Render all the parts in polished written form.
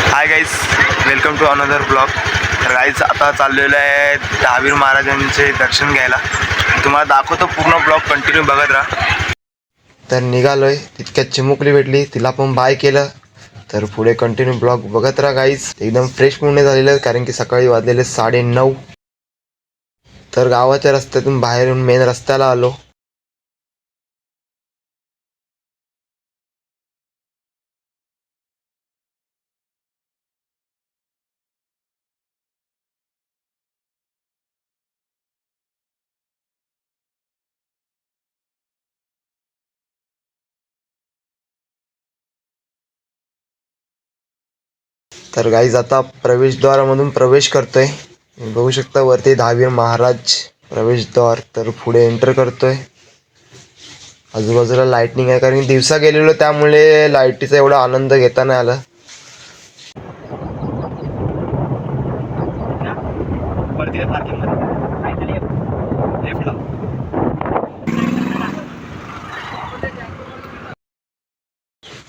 High guys, welcome to another blog. तर guys आता चाललेलं आहे दहावीर महाराजांचे दर्शन घ्यायला. तुम्हाला दाखवतो, पूर्ण ब्लॉग कंटिन्यू बघत राहा. तर निघालोय, तितक्यात चिमुकली भेटली, तिला पण बाय केलं. तर पुढे कंटिन्यू ब्लॉग बघत राहा गाईज. एकदम फ्रेश मूडने झालेलं आहे कारण की सकाळी वाजलेले 9:30. तर गावाच्या रस्त्यातून बाहेर येऊन मेन रस्त्याला आलो. तर गाईज आता प्रवेशद्वारामधून प्रवेश करतोय. बघू शकता वरती दहावीर महाराज प्रवेशद्वार. तर पुढे एंटर करतोय. आजूबाजूला लाइटिंग आहे कारण दिवसा गेलेलो त्यामुळे लाईटीचा एवढा आनंद घेता नाही आला.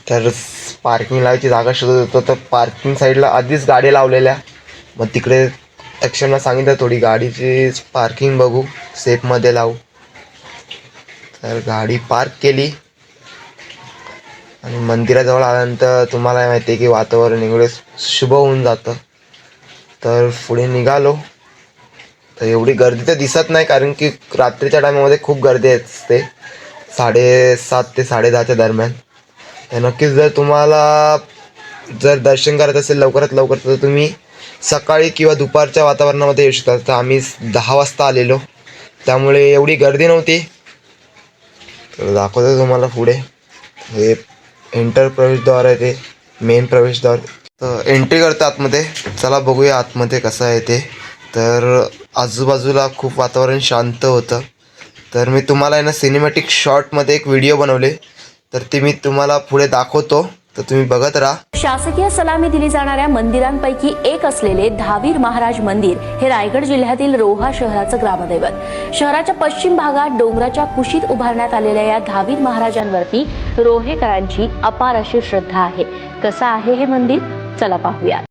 तर पार्किंग लावायची जागा शोधत होतो, तर पार्किंग साईडला आधीच गाडी लावलेल्या. मग तिकडे ॲक्शनला सांगितलं थोडी गाडीची पार्किंग बघू, सेफमध्ये लावू. तर गाडी पार्क केली आणि मंदिराजवळ आल्यानंतर तुम्हाला माहिती आहे की वातावरण एवढे शुभ होऊन जातं. तर पुढे निघालो. तर एवढी गर्दी तर दिसत नाही कारण की रात्रीच्या टायमामध्ये खूप गर्दी असते, 7:30 ते 10:30च्या दरम्यान. तर नक्कीच जर तुम्हाला दर्शन करायचं असेल लवकरात लवकर, तर तुम्ही सकाळी किंवा दुपारच्या वातावरणामध्ये येऊ शकता. तर आम्ही 10 वाजता आलेलो, त्यामुळे एवढी गर्दी नव्हती. तर दाखवतो तुम्हाला पुढे. हे एंटर प्रवेशद्वार आहे, ते मेन प्रवेशद्वार. तर एंट्री करतो आतमध्ये. चला बघूया आतमध्ये कसं आहे ते. तर आजूबाजूला खूप वातावरण शांत होतं. तर मी तुम्हाला आहे ना सिनेमॅटिक शॉटमध्ये एक व्हिडिओ बनवले, तर ते मी तुम्हाला पुढे दाखवतो, तर तुम्ही बघत राहा. शासकीय सलामी दिली जाणाऱ्या मंदिरांपैकी एक असलेले दहावीर महाराज मंदिर हे रायगड जिल्ह्यातील रोहा शहराचं ग्रामदैवत. शहराच्या पश्चिम भागात डोंगराच्या कुशीत उभारण्यात आलेल्या या दहावीर महाराजांवरती रोहेकरांची अपार अशी श्रद्धा आहे. कसं आहे हे मंदिर, चला पाहूया.